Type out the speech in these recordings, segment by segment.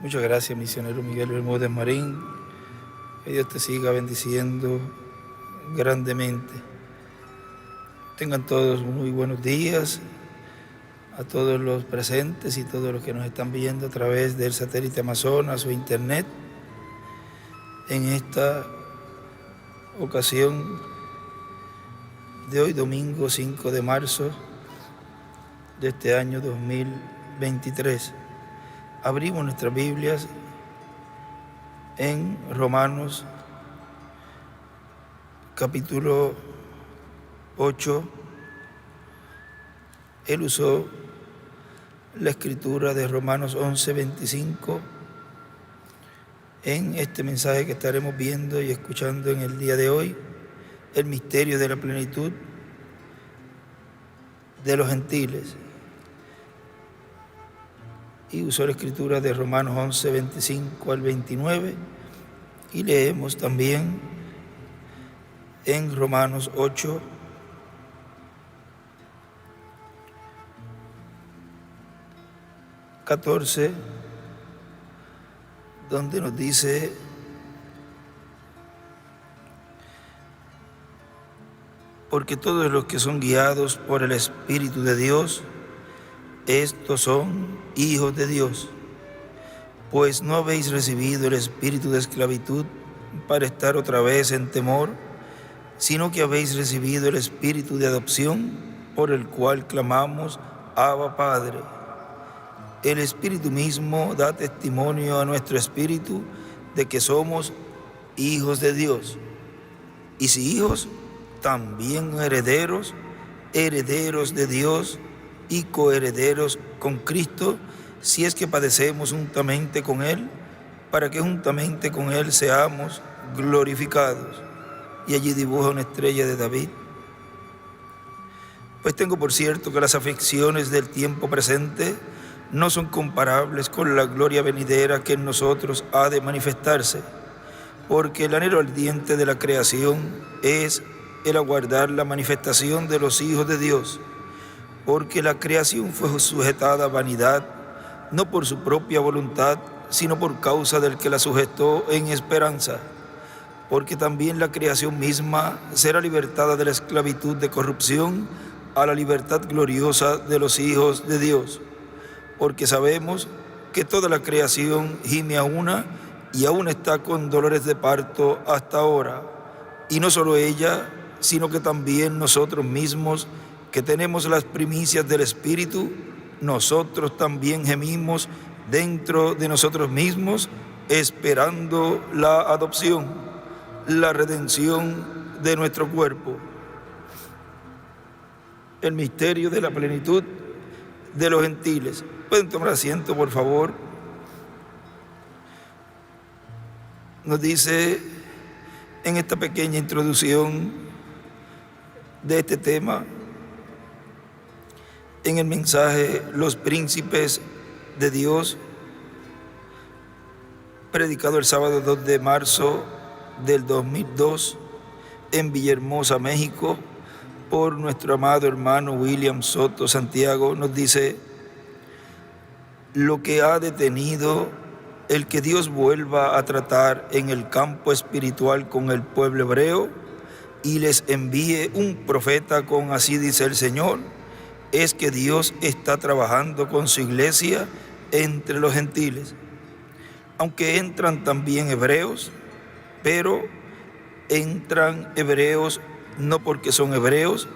Muchas gracias, misionero Miguel Bermúdez Marín. Que Dios te siga bendiciendo grandemente. Tengan todos muy buenos días, a todos los presentes y todos los que nos están viendo a través del satélite Amazonas o internet. En esta ocasión de hoy, domingo 5 de marzo de este año 2023, abrimos nuestras Biblias en Romanos capítulo 8. Él usó la escritura de Romanos 11:25 en este mensaje que estaremos viendo y escuchando en el día de hoy, el misterio de la plenitud de los gentiles. Y usó la escritura de Romanos 11:25 al 29, y leemos también en Romanos 8, ...14... donde nos dice: porque todos los que son guiados por el Espíritu de Dios, estos son hijos de Dios. Pues no habéis recibido el espíritu de esclavitud para estar otra vez en temor, sino que habéis recibido el espíritu de adopción, por el cual clamamos: Abba, Padre. El Espíritu mismo da testimonio a nuestro espíritu de que somos hijos de Dios. Y si hijos, también herederos, herederos de Dios y coherederos con Cristo, si es que padecemos juntamente con Él, para que juntamente con Él seamos glorificados. Y allí dibuja una estrella de David. Pues tengo por cierto que las aflicciones del tiempo presente no son comparables con la gloria venidera que en nosotros ha de manifestarse, porque el anhelo ardiente de la creación es el aguardar la manifestación de los hijos de Dios, porque la creación fue sujetada a vanidad, no por su propia voluntad, sino por causa del que la sujetó en esperanza, porque también la creación misma será libertada de la esclavitud de corrupción a la libertad gloriosa de los hijos de Dios. Porque sabemos que toda la creación gime a una y aún está con dolores de parto hasta ahora. Y no solo ella, sino que también nosotros mismos, que tenemos las primicias del Espíritu, nosotros también gemimos dentro de nosotros mismos, esperando la adopción, la redención de nuestro cuerpo. El misterio de la plenitud de los gentiles. ¿Pueden tomar asiento, por favor? Nos dice en esta pequeña introducción de este tema, en el mensaje Los Príncipes de Dios, predicado el sábado 2 de marzo del 2002 en Villahermosa, México, por nuestro amado hermano William Soto Santiago, nos dice: lo que ha detenido el que Dios vuelva a tratar en el campo espiritual con el pueblo hebreo y les envíe un profeta con así dice el Señor, es que Dios está trabajando con su iglesia entre los gentiles. Aunque entran también hebreos, pero entran hebreos no porque son hebreos,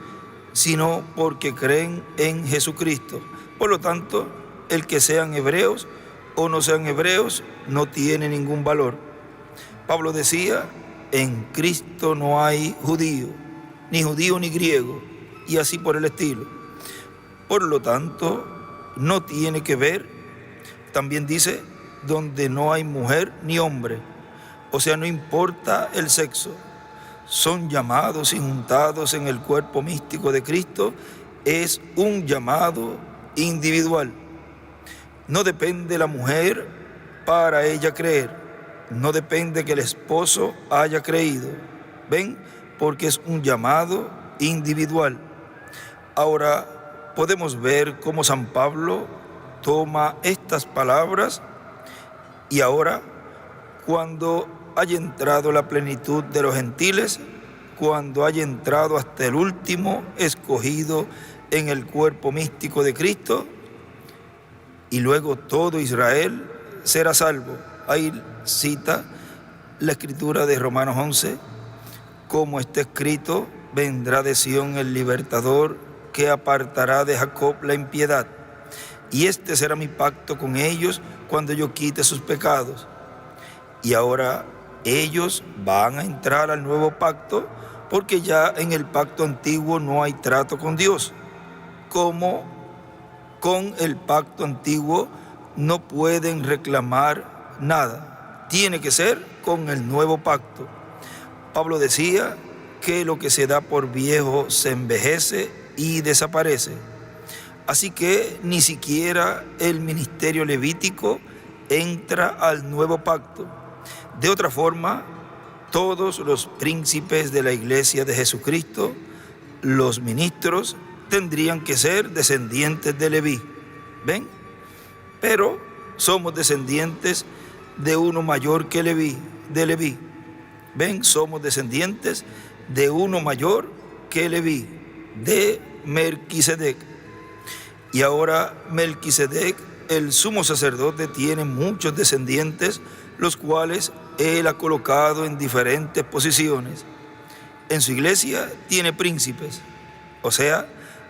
sino porque creen en Jesucristo. Por lo tanto, el que sean hebreos o no sean hebreos no tiene ningún valor. Pablo decía: en Cristo no hay judío ni griego, y así por el estilo. Por lo tanto, no tiene que ver, también dice, donde no hay mujer ni hombre, o sea, no importa el sexo, son llamados y juntados en el cuerpo místico de Cristo. Es un llamado individual. No depende la mujer para ella creer, no depende que el esposo haya creído. ¿Ven? Porque es un llamado individual. Ahora podemos ver cómo San Pablo toma estas palabras Y ahora, cuando haya entrado la plenitud de los gentiles, cuando haya entrado hasta el último escogido en el cuerpo místico de Cristo, y luego todo Israel será salvo. Ahí cita la escritura de Romanos 11, como está escrito: vendrá de Sión el libertador, que apartará de Jacob la impiedad. Y este será mi pacto con ellos cuando yo quite sus pecados. Y ahora ellos van a entrar al nuevo pacto, porque ya en el pacto antiguo no hay trato con Dios. Como con el pacto antiguo no pueden reclamar nada. Tiene que ser con el nuevo pacto. Pablo decía que lo que se da por viejo se envejece y desaparece. Así que ni siquiera el ministerio levítico entra al nuevo pacto. De otra forma, todos los príncipes de la Iglesia de Jesucristo, los ministros, tendrían que ser descendientes de Leví. ¿Ven? Pero somos descendientes de uno mayor que Leví, de Leví. ¿Ven? Somos descendientes de uno mayor que Leví, de Melquisedec. Y ahora Melquisedec, el sumo sacerdote, tiene muchos descendientes, los cuales él ha colocado en diferentes posiciones. En su iglesia tiene príncipes, o sea,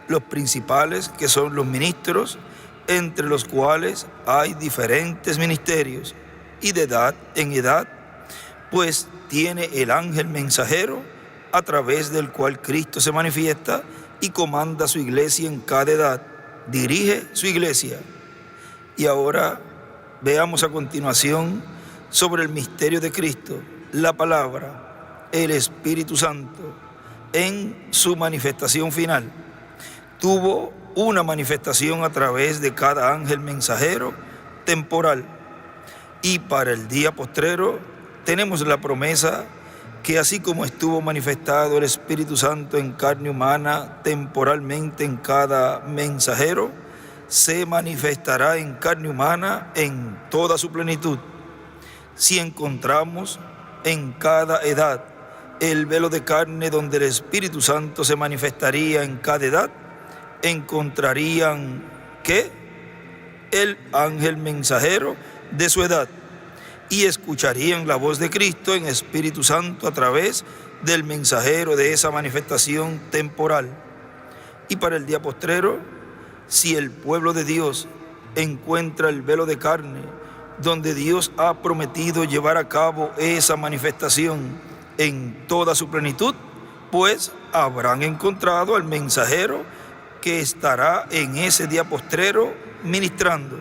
los principales, que son los ministros, entre los cuales hay diferentes ministerios, y de edad en edad, pues tiene el ángel mensajero, a través del cual Cristo se manifiesta y comanda su iglesia en cada edad, dirige su iglesia. Y ahora veamos a continuación sobre el misterio de Cristo, la palabra, el Espíritu Santo, en su manifestación final. Tuvo una manifestación a través de cada ángel mensajero temporal, y para el día postrero tenemos la promesa que así como estuvo manifestado el Espíritu Santo en carne humana temporalmente en cada mensajero, se manifestará en carne humana en toda su plenitud. Si encontramos en cada edad el velo de carne donde el Espíritu Santo se manifestaría en cada edad, encontrarían que el ángel mensajero de su edad, y escucharían la voz de Cristo en Espíritu Santo a través del mensajero de esa manifestación temporal. Y para el día postrero, si el pueblo de Dios encuentra el velo de carne donde Dios ha prometido llevar a cabo esa manifestación en toda su plenitud, pues habrán encontrado al mensajero que estará en ese día postrero ministrando,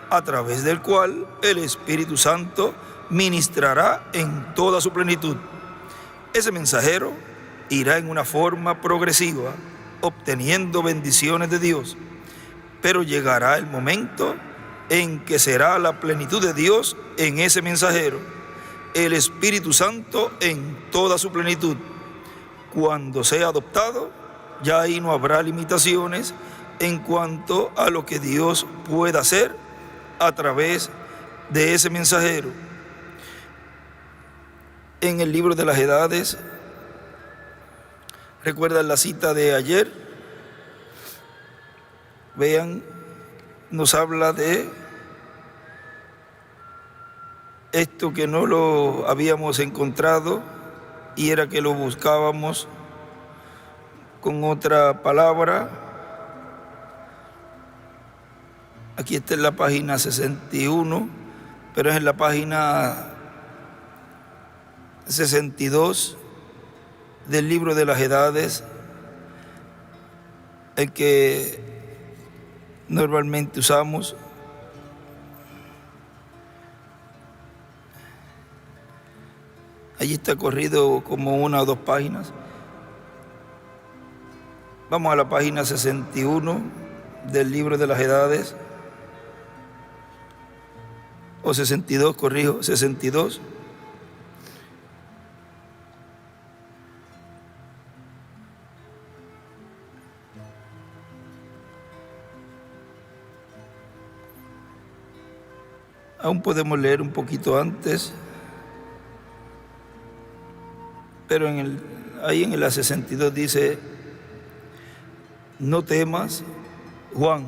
a través del cual el Espíritu Santo ministrará en toda su plenitud. Ese mensajero irá en una forma progresiva, obteniendo bendiciones de Dios, pero llegará el momento en que será la plenitud de Dios en ese mensajero, el Espíritu Santo en toda su plenitud. Cuando sea adoptado, ya ahí no habrá limitaciones en cuanto a lo que Dios pueda hacer a través de ese mensajero. En el libro de las edades, ¿recuerdan la cita de ayer? Vean, nos habla de esto que no lo habíamos encontrado, y era que lo buscábamos con otra palabra. Aquí está en la página 61, pero es en la página 62 del libro de las edades, el que normalmente usamos. Allí está corrido como 1 o 2 páginas. Vamos a la página 61 del libro de las edades, o 62, corrijo, 62. Aún podemos leer un poquito antes, pero ahí en la 62 dice: no temas, Juan,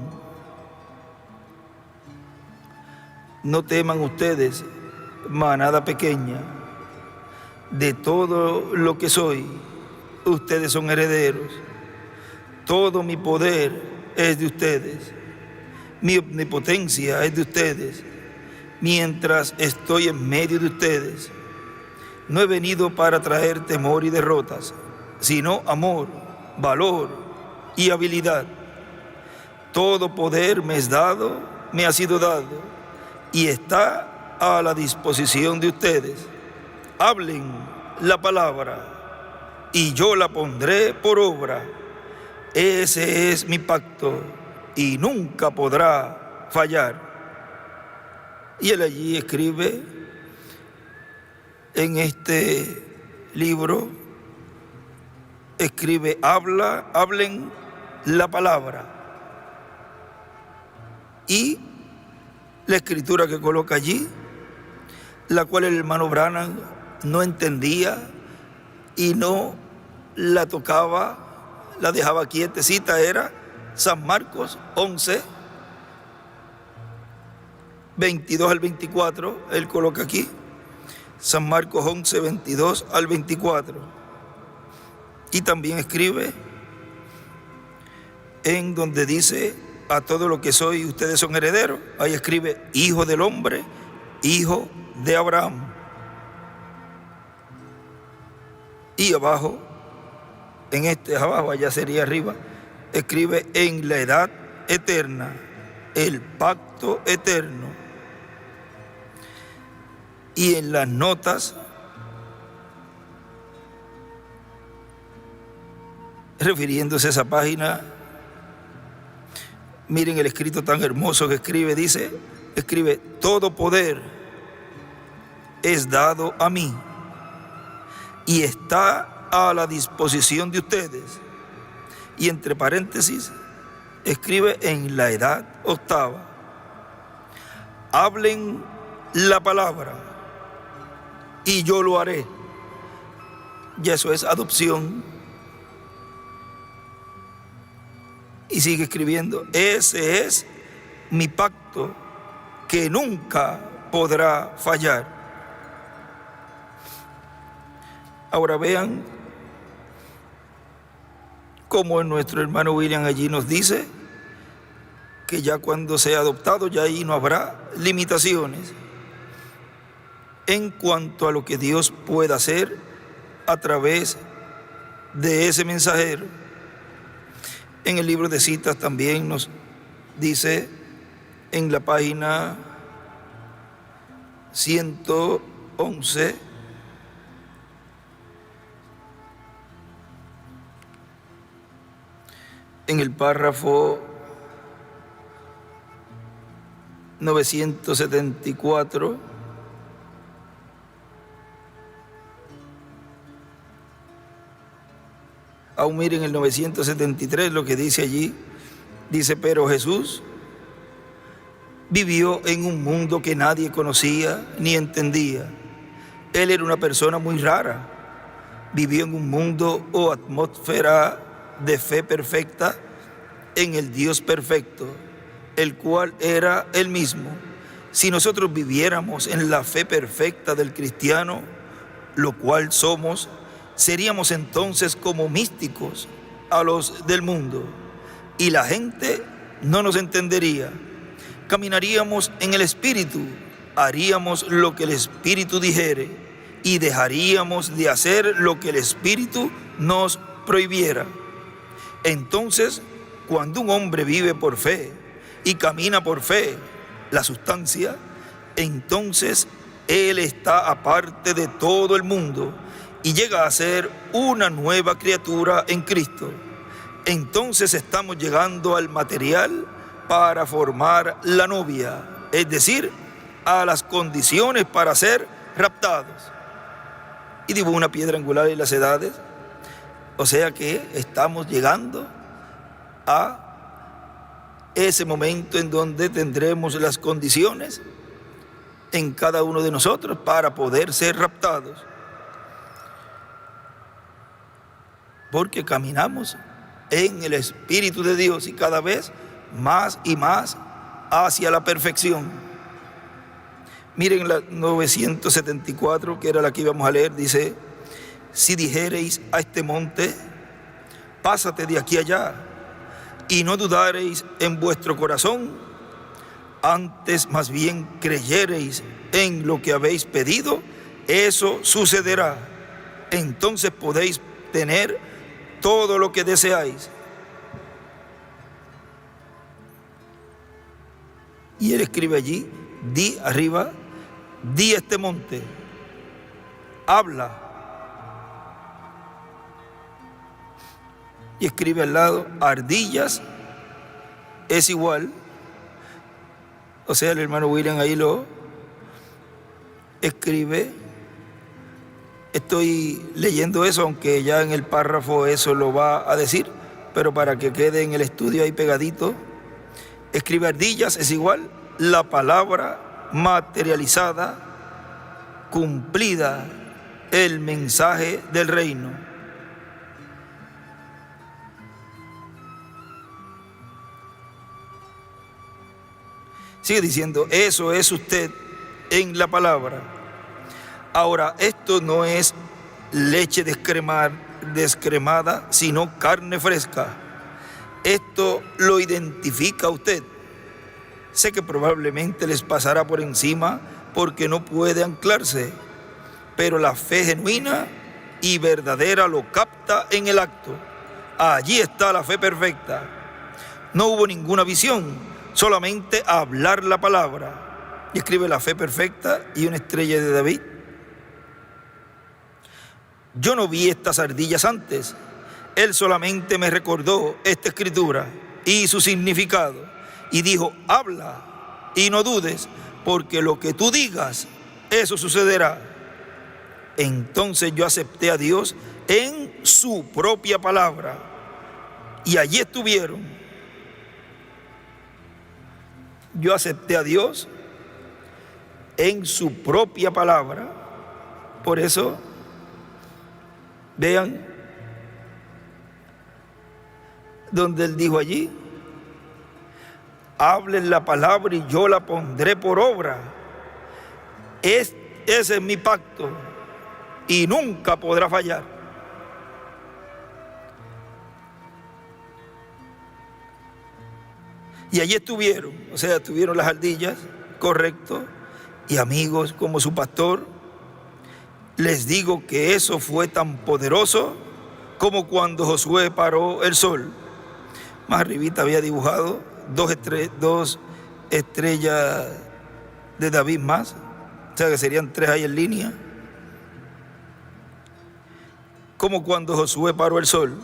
no teman ustedes, manada pequeña, de todo lo que soy, ustedes son herederos. Todo mi poder es de ustedes, mi omnipotencia es de ustedes, mientras estoy en medio de ustedes. No he venido para traer temor y derrotas, sino amor, valor y habilidad. Todo poder me ha sido dado, y está a la disposición de ustedes. Hablen la palabra, y yo la pondré por obra. Ese es mi pacto, y nunca podrá fallar. Y él allí escribe en este libro, hablen la palabra. Y la escritura que coloca allí, la cual el hermano Branham no entendía y no la tocaba, la dejaba quietecita, era San Marcos 11, 22 al 24, él coloca aquí, San Marcos 11, 22 al 24. Y también escribe en donde dice: a todo lo que soy, ustedes son herederos. Ahí escribe: hijo del hombre, hijo de Abraham. Y abajo, abajo, allá sería arriba, escribe: en la edad eterna, el pacto eterno. Y en las notas, refiriéndose a esa página, miren el escrito tan hermoso que escribe, escribe: todo poder es dado a mí y está a la disposición de ustedes. Y entre paréntesis escribe: en la edad octava. Hablen la palabra y yo lo haré. Y eso es adopción. Y sigue escribiendo: ese es mi pacto que nunca podrá fallar. Ahora vean cómo nuestro hermano William allí nos dice que ya cuando sea adoptado, ya ahí no habrá limitaciones en cuanto a lo que Dios pueda hacer a través de ese mensajero. En el libro de citas también nos dice en la página 111, en el párrafo 974, aún miren el 973 lo que dice allí, dice: pero Jesús vivió en un mundo que nadie conocía ni entendía. Él era una persona muy rara, vivió en un mundo o atmósfera de fe perfecta en el Dios perfecto, el cual era Él mismo. Si nosotros viviéramos en la fe perfecta del cristiano, lo cual somos, seríamos entonces como místicos a los del mundo, y la gente no nos entendería. Caminaríamos en el Espíritu, haríamos lo que el Espíritu dijere, y dejaríamos de hacer lo que el Espíritu nos prohibiera. Entonces, cuando un hombre vive por fe y camina por fe, la sustancia, entonces él está aparte de todo el mundo y llega a ser una nueva criatura en Cristo. Entonces estamos llegando al material para formar la novia, es decir, a las condiciones para ser raptados. Y dibujó una piedra angular y las edades. O sea que estamos llegando a ese momento en donde tendremos las condiciones en cada uno de nosotros para poder ser raptados. Porque caminamos en el Espíritu de Dios y cada vez más y más hacia la perfección. Miren la 974, que era la que íbamos a leer, dice: si dijereis a este monte, pásate de aquí allá, y no dudareis en vuestro corazón, antes más bien creyereis en lo que habéis pedido, eso sucederá. Entonces podéis tener todo lo que deseáis. Y él escribe allí, di arriba, di a este monte, habla. Y escribe al lado, ardillas es igual. O sea, el hermano William ahí lo escribe. Estoy leyendo eso, aunque ya en el párrafo eso lo va a decir, pero para que quede en el estudio ahí pegadito, escribe ardillas es igual la palabra materializada, cumplida, el mensaje del reino. Sigue diciendo, eso es usted en la palabra. Ahora, esto no es leche descremada, sino carne fresca. Esto lo identifica a usted. Sé que probablemente les pasará por encima porque no puede anclarse, pero la fe genuina y verdadera lo capta en el acto. Allí está la fe perfecta. No hubo ninguna visión, solamente hablar la palabra. Y escribe la fe perfecta y una estrella de David. Yo no vi estas ardillas antes. Él solamente me recordó esta escritura y su significado. Y dijo, habla y no dudes, porque lo que tú digas, eso sucederá. Entonces yo acepté a Dios en su propia palabra. Y allí estuvieron. Yo acepté a Dios en su propia palabra. Por eso, vean, donde él dijo allí, hablen la palabra y yo la pondré por obra. Ese es mi pacto y nunca podrá fallar. Y allí estuvieron, o sea, estuvieron las ardillas, correcto, y amigos como su pastor. Les digo que eso fue tan poderoso como cuando Josué paró el sol. Más arribita había dibujado dos estrellas de David más, o sea que serían 3 ahí en línea. Como cuando Josué paró el sol.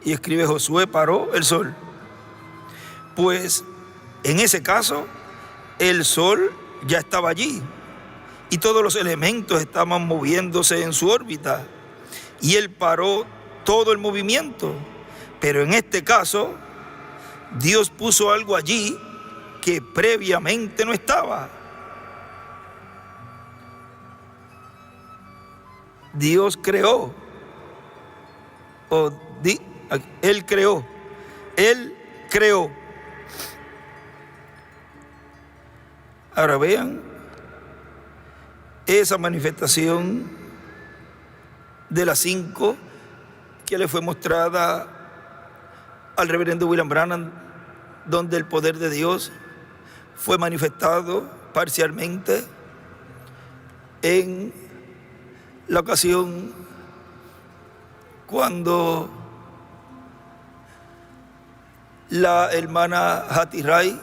Y escribe Josué paró el sol. Pues en ese caso el sol ya estaba allí y todos los elementos estaban moviéndose en su órbita y él paró todo el movimiento. Pero en este caso Dios puso algo allí que previamente no estaba. Dios creó, Él creó. Ahora vean esa manifestación de las 5 que le fue mostrada al reverendo William Branham, donde el poder de Dios fue manifestado parcialmente en la ocasión cuando la hermana Hattie Ray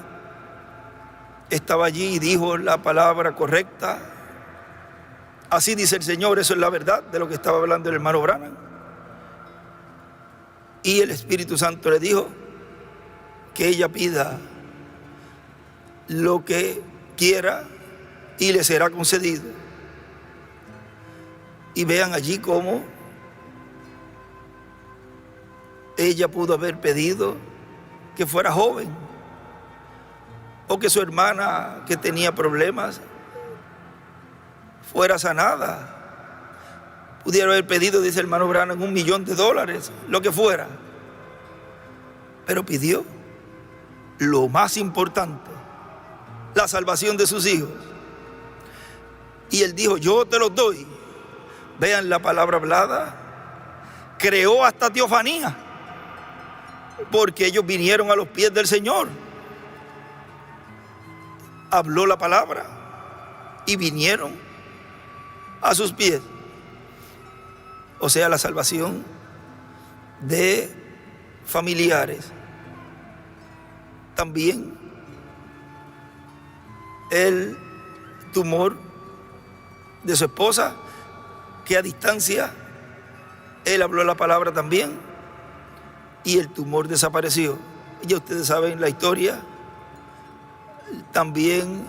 estaba allí y dijo la palabra correcta. Así dice el Señor, eso es la verdad de lo que estaba hablando el hermano Branham. Y el Espíritu Santo le dijo que ella pida lo que quiera y le será concedido. Y vean allí cómo ella pudo haber pedido que fuera joven, o que su hermana que tenía problemas fuera sanada. Pudiera haber pedido, dice el hermano Branham, $1.000.000, lo que fuera. Pero pidió lo más importante, la salvación de sus hijos. Y él dijo, yo te los doy. Vean la palabra hablada. Creó hasta teofanía, porque ellos vinieron a los pies del Señor. Habló la palabra y vinieron a sus pies. O sea, la salvación de familiares. También el tumor de su esposa, que a distancia él habló la palabra también y el tumor desapareció. Ya ustedes saben la historia. También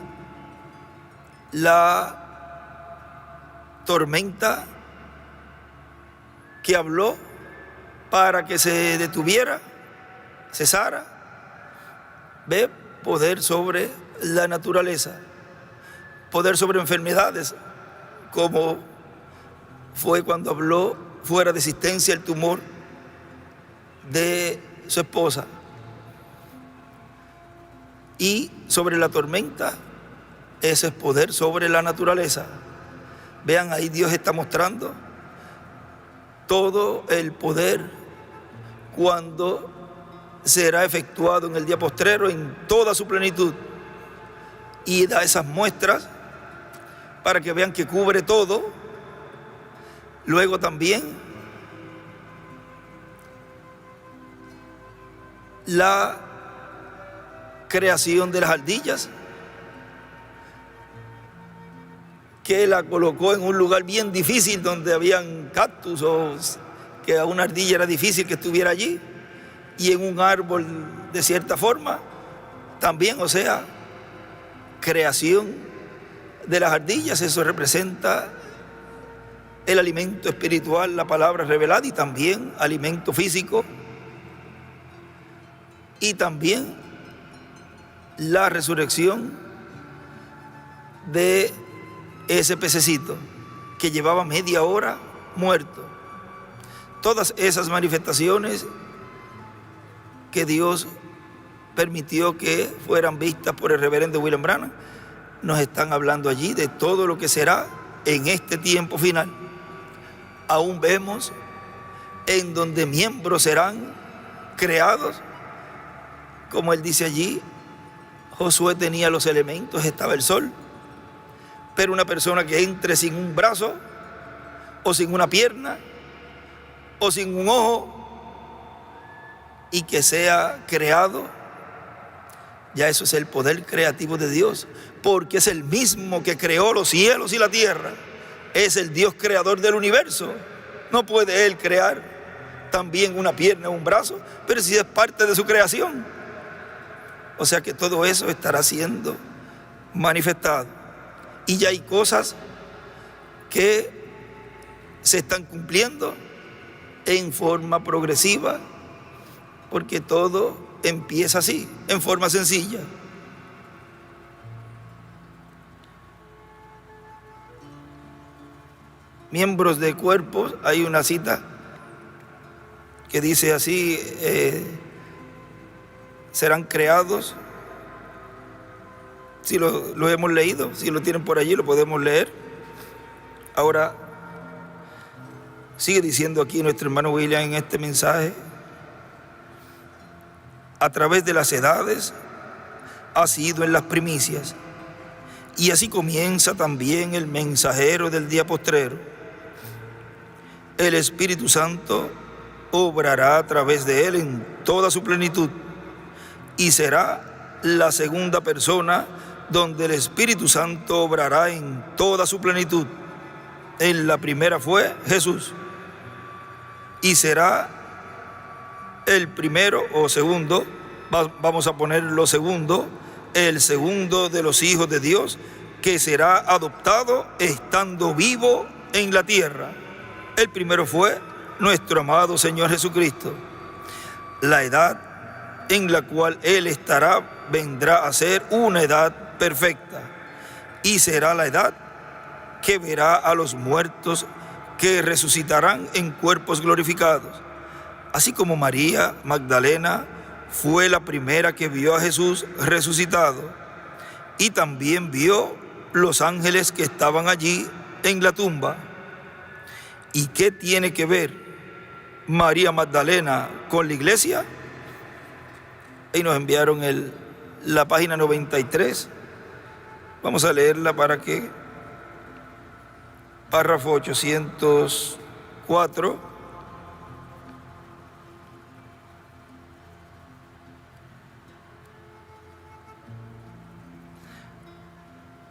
la tormenta que habló para que se detuviera, cesara. Ve, poder sobre la naturaleza, poder sobre enfermedades, como fue cuando habló fuera de existencia el tumor de su esposa. Y sobre la tormenta, ese es poder sobre la naturaleza. Vean, ahí Dios está mostrando todo el poder cuando será efectuado en el día postrero en toda su plenitud. Y da esas muestras para que vean que cubre todo. Luego también la creación de las ardillas, que la colocó en un lugar bien difícil donde habían cactus, o que a una ardilla era difícil que estuviera allí, y en un árbol de cierta forma también. O sea, creación de las ardillas, eso representa el alimento espiritual, la palabra revelada, y también alimento físico, y también la resurrección de ese pececito que llevaba media hora muerto. Todas esas manifestaciones que Dios permitió que fueran vistas por el reverendo William Branham nos están hablando allí de todo lo que será en este tiempo final. Aún vemos en donde miembros serán creados, como él dice allí. Josué tenía los elementos, estaba el sol, pero una persona que entre sin un brazo, o sin una pierna, o sin un ojo, y que sea creado, ya eso es el poder creativo de Dios, porque es el mismo que creó los cielos y la tierra. Es el Dios creador del universo. No puede Él crear también una pierna o un brazo, pero sí es parte de su creación. O sea que todo eso estará siendo manifestado. Y ya hay cosas que se están cumpliendo en forma progresiva, porque todo empieza así, en forma sencilla. Miembros de cuerpos, hay una cita que dice así, serán creados. Si lo hemos leído, si lo tienen por allí, lo podemos leer. Ahora, sigue diciendo aquí nuestro hermano William en este mensaje: a través de las edades ha sido en las primicias, y así comienza también el mensajero del día postrero. El Espíritu Santo obrará a través de él en toda su plenitud, y será la segunda persona donde el Espíritu Santo obrará en toda su plenitud. En la primera fue Jesús, y será el primero o segundo, vamos a poner lo segundo, el segundo de los hijos de Dios, que será adoptado estando vivo en la tierra. El primero fue nuestro amado Señor Jesucristo. La edad en la cual Él estará vendrá a ser una edad perfecta, y será la edad que verá a los muertos que resucitarán en cuerpos glorificados. Así como María Magdalena fue la primera que vio a Jesús resucitado, y también vio los ángeles que estaban allí en la tumba. ¿Y qué tiene que ver María Magdalena con la iglesia? Ahí nos enviaron la página 93. Vamos a leerla para que, párrafo 804.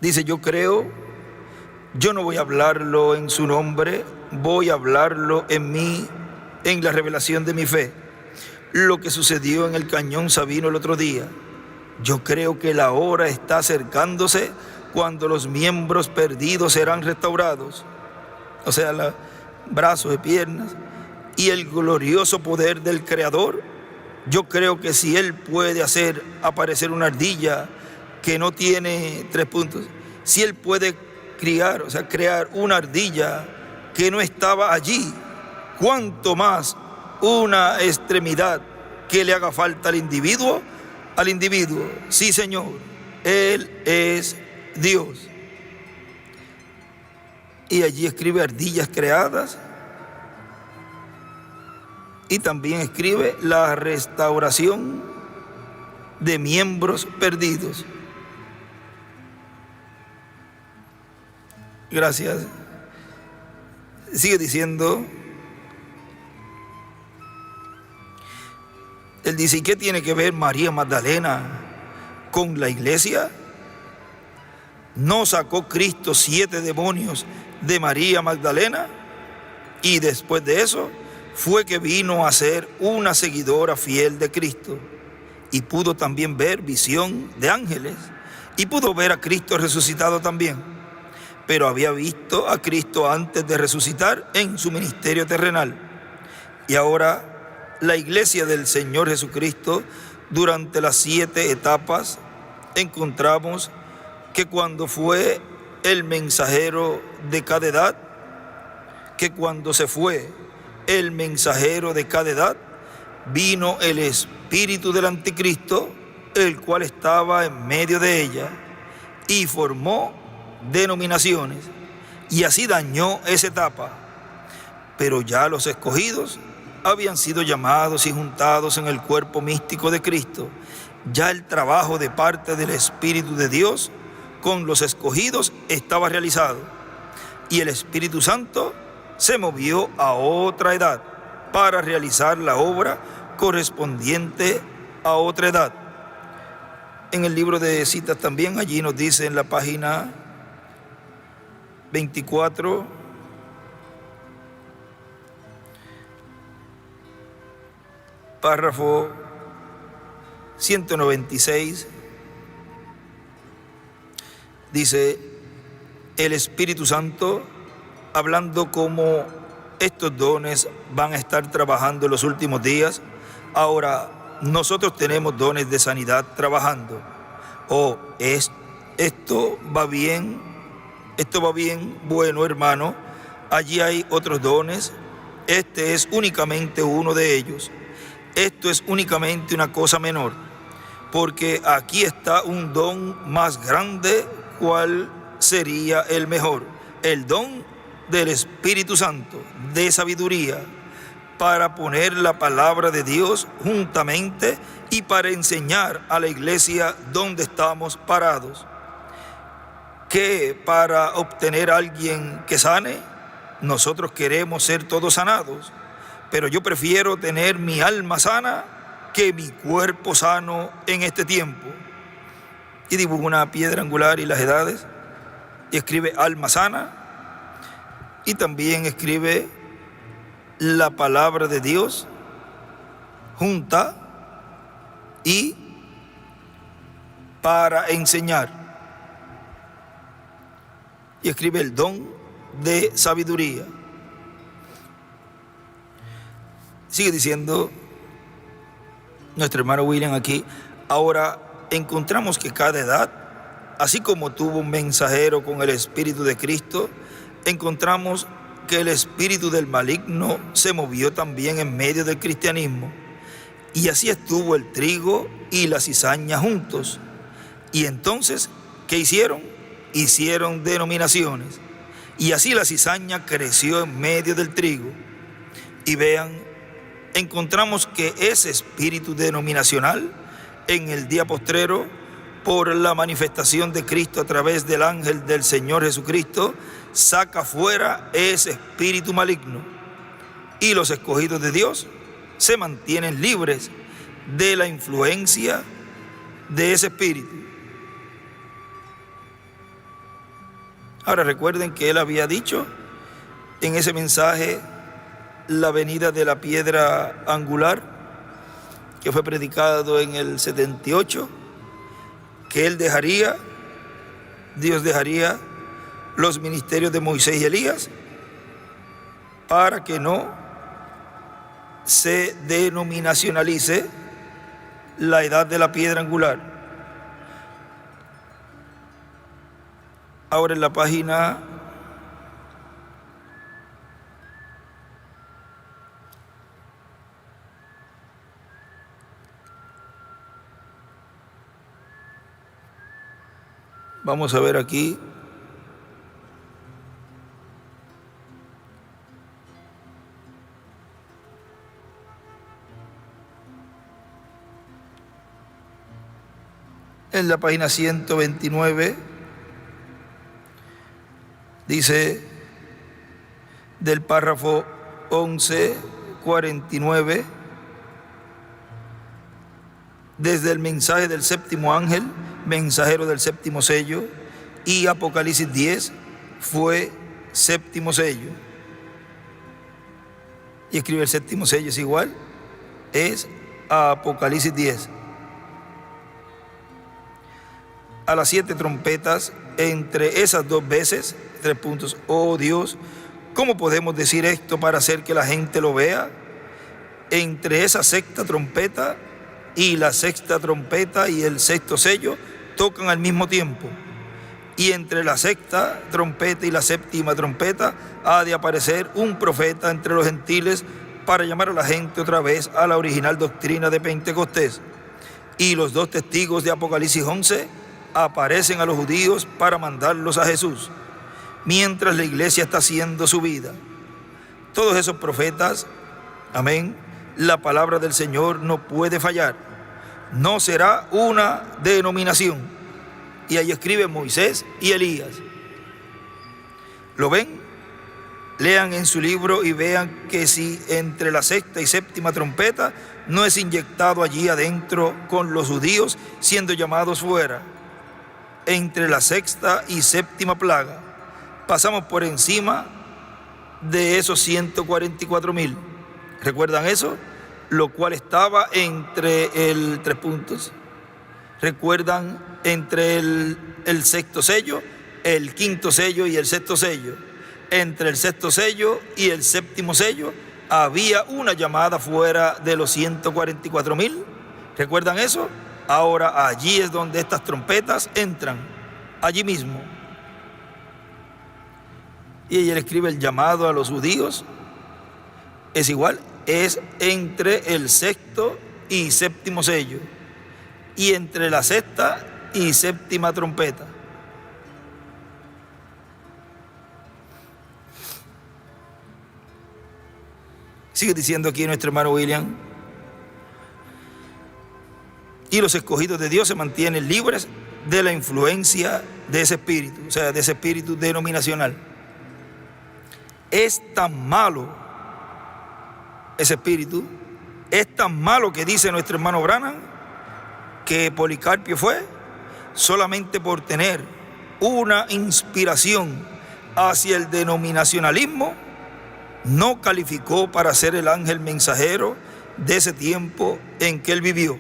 Dice: yo creo, yo no voy a hablarlo en su nombre, voy a hablarlo en mí, en la revelación de mi fe. Lo que sucedió en el Cañón Sabino el otro día. Yo creo que la hora está acercándose cuando los miembros perdidos serán restaurados, o sea, los brazos y piernas, y el glorioso poder del Creador. Yo creo que si Él puede hacer aparecer una ardilla que no tiene 3 puntos, si Él puede crear una ardilla que no estaba allí, ¿cuánto más una extremidad que le haga falta al individuo? Sí, Señor, Él es Dios. Y allí escribe ardillas creadas, y también escribe la restauración de miembros perdidos. Gracias. Sigue diciendo, él dice: ¿y qué tiene que ver María Magdalena con la iglesia? ¿No sacó Cristo 7 demonios de María Magdalena? Y después de eso fue que vino a ser una seguidora fiel de Cristo, y pudo también ver visión de ángeles, y pudo ver a Cristo resucitado también. Pero había visto a Cristo antes de resucitar en su ministerio terrenal. Y ahora la iglesia del Señor Jesucristo, durante las 7 etapas, encontramos que cuando fue el mensajero de cada edad, vino el espíritu del anticristo, el cual estaba en medio de ella, y formó denominaciones, y así dañó esa etapa. Pero ya los escogidos habían sido llamados y juntados en el cuerpo místico de Cristo. Ya el trabajo de parte del Espíritu de Dios con los escogidos estaba realizado, y el Espíritu Santo se movió a otra edad para realizar la obra correspondiente a otra edad. En el libro de citas también, allí nos dice en la página 24, párrafo 196, dice: el Espíritu Santo, hablando cómo estos dones van a estar trabajando en los últimos días. Ahora, nosotros tenemos dones de sanidad trabajando. Esto va bien, bueno, hermano, allí hay otros dones, este es únicamente uno de ellos. Esto es únicamente una cosa menor, porque aquí está un don más grande. ¿Cuál sería el mejor? El don del Espíritu Santo, de sabiduría, para poner la palabra de Dios juntamente y para enseñar a la iglesia donde estamos parados. Que para obtener a alguien que sane, nosotros queremos ser todos sanados, pero yo prefiero tener mi alma sana que mi cuerpo sano en este tiempo. Y dibuja una piedra angular y las edades, y escribe alma sana, y también escribe la palabra de Dios junta y para enseñar, y escribe el don de sabiduría. Sigue diciendo nuestro hermano William aquí: ahora encontramos que cada edad, así como tuvo un mensajero con el Espíritu de Cristo, encontramos que el espíritu del maligno se movió también en medio del cristianismo. Y así estuvo el trigo y la cizaña juntos. Y entonces, ¿qué hicieron? Hicieron denominaciones. Y así la cizaña creció en medio del trigo. Y vean, encontramos que ese espíritu denominacional en el día postrero, por la manifestación de Cristo a través del ángel del Señor Jesucristo, saca fuera ese espíritu maligno. Y los escogidos de Dios se mantienen libres de la influencia de ese espíritu. Ahora recuerden que él había dicho en ese mensaje la venida de la piedra angular, que fue predicado en el 78, que Dios dejaría los ministerios de Moisés y Elías para que no se denominacionalice la edad de la piedra angular. Ahora en la página 'Vamos a ver aquí. En la página 129 dice del párrafo 11:49, desde el mensaje del séptimo ángel, mensajero del séptimo sello, y Apocalipsis 10 fue séptimo sello. Y escribe el séptimo sello, es igual, es Apocalipsis 10. A las 7 trompetas, entre esas 2 veces, 3 puntos. Oh Dios, ¿cómo podemos decir esto para hacer que la gente lo vea? Entre esa sexta trompeta y la sexta trompeta y el sexto sello tocan al mismo tiempo. Y entre la sexta trompeta y la séptima trompeta ha de aparecer un profeta entre los gentiles para llamar a la gente otra vez a la original doctrina de Pentecostés. Y los 2 testigos de Apocalipsis 11 aparecen a los judíos para mandarlos a Jesús, mientras la iglesia está haciendo su vida. Todos esos profetas, amén, la palabra del Señor no puede fallar. No será una denominación. Y ahí escriben Moisés y Elías. ¿Lo ven? Lean en su libro y vean que si entre la sexta y séptima trompeta no es inyectado allí adentro con los judíos siendo llamados fuera. Entre la sexta y séptima plaga pasamos por encima de esos 144,000. ¿Recuerdan eso? Lo cual estaba entre el 3 puntos. ¿Recuerdan? Entre el sexto sello, el quinto sello y el sexto sello. Entre el sexto sello y el séptimo sello había una llamada fuera de los 144,000. ¿Recuerdan eso? Ahora allí es donde estas trompetas entran, allí mismo. Y ella escribe el llamado a los judíos. Es igual, es entre el sexto y séptimo sello. Y entre la sexta y séptima trompeta. Sigue diciendo aquí nuestro hermano William. Y los escogidos de Dios se mantienen libres de la influencia de ese espíritu, o sea, de ese espíritu denominacional. Es tan malo ese espíritu, es tan malo que dice nuestro hermano Branham que Policarpio fue solamente por tener una inspiración hacia el denominacionalismo, no calificó para ser el ángel mensajero de ese tiempo en que él vivió.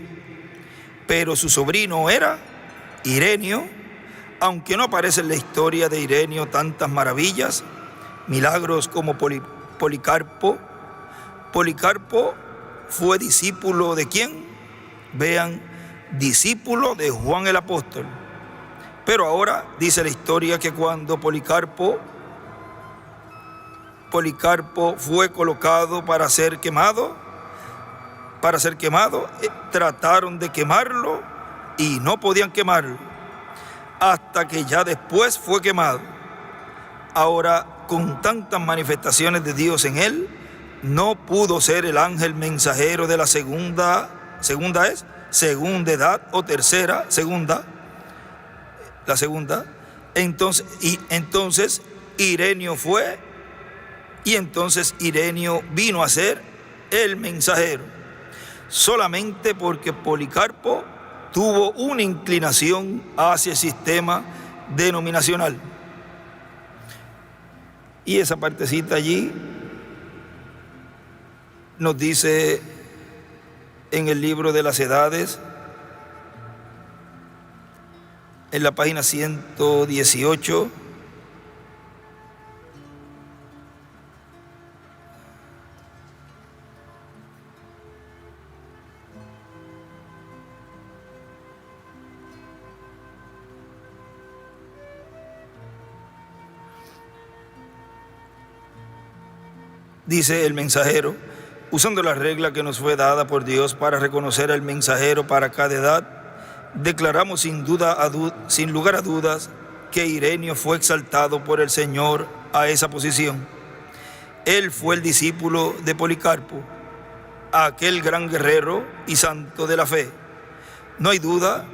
Pero su sobrino era Ireneo, aunque no aparece en la historia de Ireneo tantas maravillas, milagros como Policarpo. Policarpo fue discípulo de ¿quién? Vean, discípulo de Juan el apóstol. Pero ahora dice la historia que cuando Policarpo fue colocado para ser quemado, trataron de quemarlo y no podían quemarlo, hasta que ya después fue quemado. Ahora, con tantas manifestaciones de Dios en él, no pudo ser el ángel mensajero de la segunda edad o la segunda. Entonces Ireneo fue, y entonces Ireneo vino a ser el mensajero, solamente porque Policarpo tuvo una inclinación hacia el sistema denominacional. Y esa partecita allí nos dice en el libro de las edades, en la página 118, dice el mensajero, usando la regla que nos fue dada por Dios para reconocer al mensajero para cada edad, declaramos sin lugar a dudas que Ireneo fue exaltado por el Señor a esa posición. Él fue el discípulo de Policarpo, aquel gran guerrero y santo de la fe. No hay duda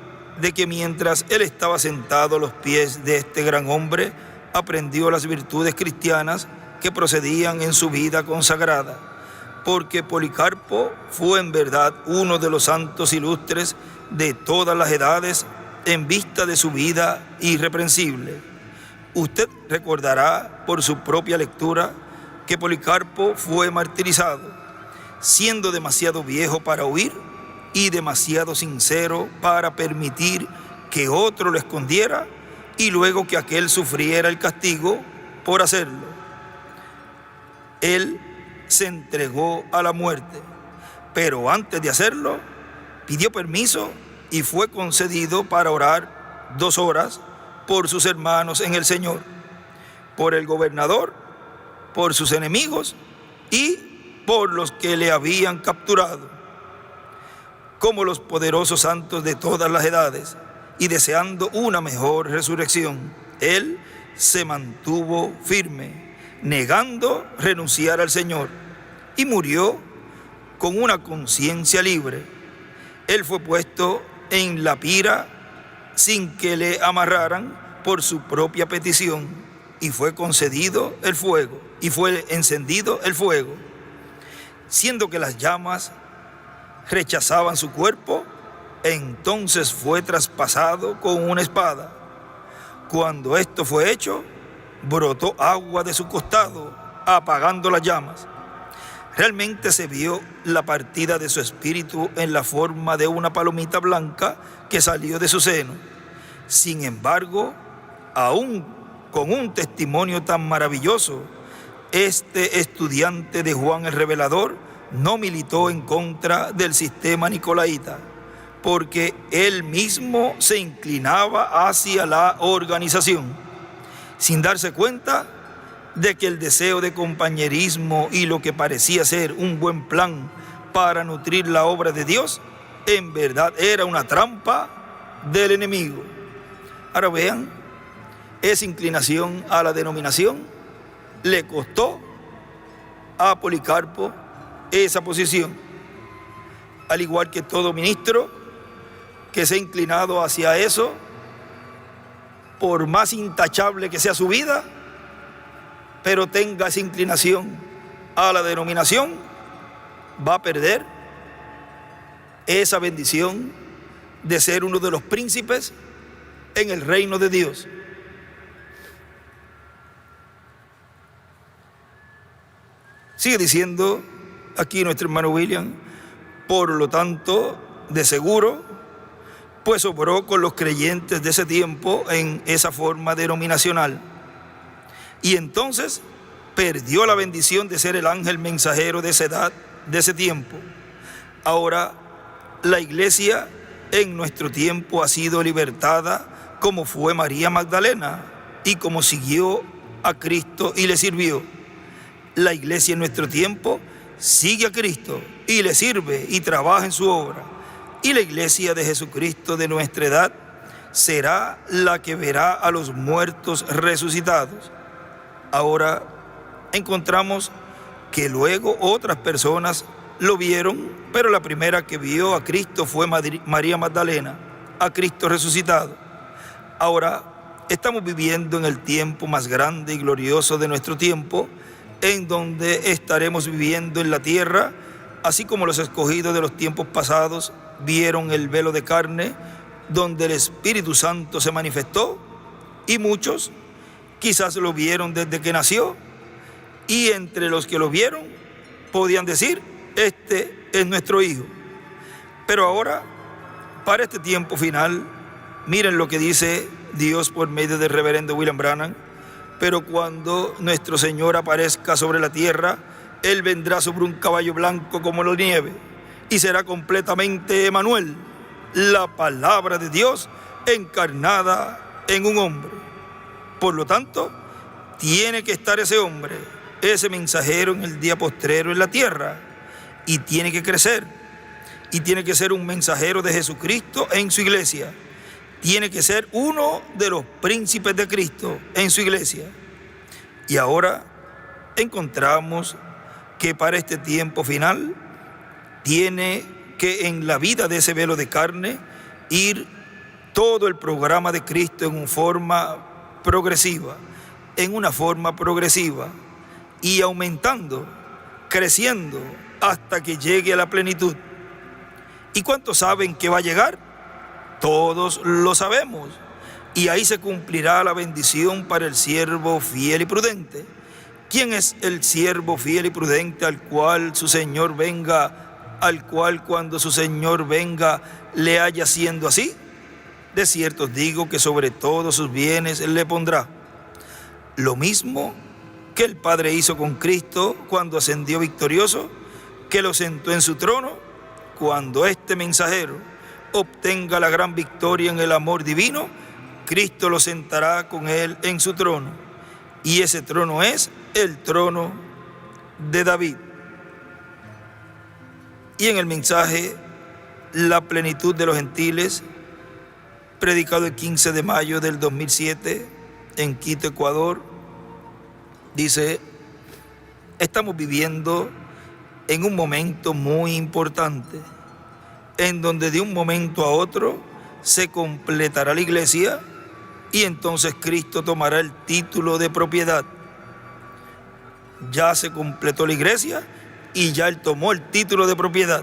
de que mientras él estaba sentado a los pies de este gran hombre, aprendió las virtudes cristianas que procedían en su vida consagrada, porque Policarpo fue en verdad uno de los santos ilustres de todas las edades en vista de su vida irreprensible. Usted recordará por su propia lectura que Policarpo fue martirizado, siendo demasiado viejo para huir y demasiado sincero para permitir que otro lo escondiera y luego que aquel sufriera el castigo por hacerlo. Él se entregó a la muerte, pero antes de hacerlo, pidió permiso y fue concedido para orar 2 horas por sus hermanos en el Señor, por el gobernador, por sus enemigos y por los que le habían capturado. Como los poderosos santos de todas las edades, y deseando una mejor resurrección, él se mantuvo firme, negando renunciar al Señor, y murió con una conciencia libre. Él fue puesto en la pira sin que le amarraran por su propia petición, y fue concedido el fuego, y fue encendido el fuego. Siendo que las llamas rechazaban su cuerpo, entonces fue traspasado con una espada. Cuando esto fue hecho, brotó agua de su costado, apagando las llamas. Realmente se vio la partida de su espíritu en la forma de una palomita blanca que salió de su seno. Sin embargo, aún con un testimonio tan maravilloso, este estudiante de Juan el Revelador no militó en contra del sistema nicolaíta, porque él mismo se inclinaba hacia la organización, sin darse cuenta de que el deseo de compañerismo y lo que parecía ser un buen plan para nutrir la obra de Dios, en verdad era una trampa del enemigo. Ahora vean, esa inclinación a la denominación le costó a Policarpo esa posición, al igual que todo ministro que se ha inclinado hacia eso, por más intachable que sea su vida, pero tenga esa inclinación a la denominación, va a perder esa bendición de ser uno de los príncipes en el reino de Dios. Sigue diciendo aquí nuestro hermano William: por lo tanto, de seguro, pues obró con los creyentes de ese tiempo en esa forma denominacional, y entonces perdió la bendición de ser el ángel mensajero de esa edad, de ese tiempo. Ahora la iglesia en nuestro tiempo ha sido libertada, como fue María Magdalena, y como siguió a Cristo y le sirvió. La iglesia en nuestro tiempo sigue a Cristo y le sirve y trabaja en su obra. Y la iglesia de Jesucristo de nuestra edad será la que verá a los muertos resucitados. Ahora encontramos que luego otras personas lo vieron, pero la primera que vio a Cristo fue María Magdalena, a Cristo resucitado. Ahora estamos viviendo en el tiempo más grande y glorioso de nuestro tiempo, en donde estaremos viviendo en la tierra, así como los escogidos de los tiempos pasados vieron el velo de carne, donde el Espíritu Santo se manifestó, y muchos quizás lo vieron desde que nació, y entre los que lo vieron podían decir: este es nuestro Hijo. Pero ahora, para este tiempo final, miren lo que dice Dios por medio del reverendo William Branham: pero cuando nuestro Señor aparezca sobre la tierra, Él vendrá sobre un caballo blanco como la nieve, y será completamente Emmanuel, la palabra de Dios encarnada en un hombre. Por lo tanto, tiene que estar ese hombre, ese mensajero, en el día postrero en la tierra, y tiene que crecer, y tiene que ser un mensajero de Jesucristo en su iglesia. Tiene que ser uno de los príncipes de Cristo en su iglesia. Y ahora encontramos que para este tiempo final tiene que, en la vida de ese velo de carne, ir todo el programa de Cristo en una forma progresiva, y aumentando, creciendo hasta que llegue a la plenitud. ¿Y cuántos saben que va a llegar? Todos lo sabemos. Y ahí se cumplirá la bendición para el siervo fiel y prudente. ¿Quién es el siervo fiel y prudente al cual cuando su Señor venga le haya siendo así? De cierto os digo que sobre todos sus bienes le pondrá. Lo mismo que el Padre hizo con Cristo cuando ascendió victorioso, que lo sentó en su trono. Cuando este mensajero obtenga la gran victoria en el amor divino, Cristo lo sentará con él en su trono. Y ese trono es el trono de David. Y en el mensaje La plenitud de los gentiles, predicado el 15 de mayo del 2007 en Quito, Ecuador, dice: estamos viviendo en un momento muy importante, en donde de un momento a otro se completará la iglesia, y entonces Cristo tomará el título de propiedad. Ya se completó la iglesia y ya Él tomó el título de propiedad.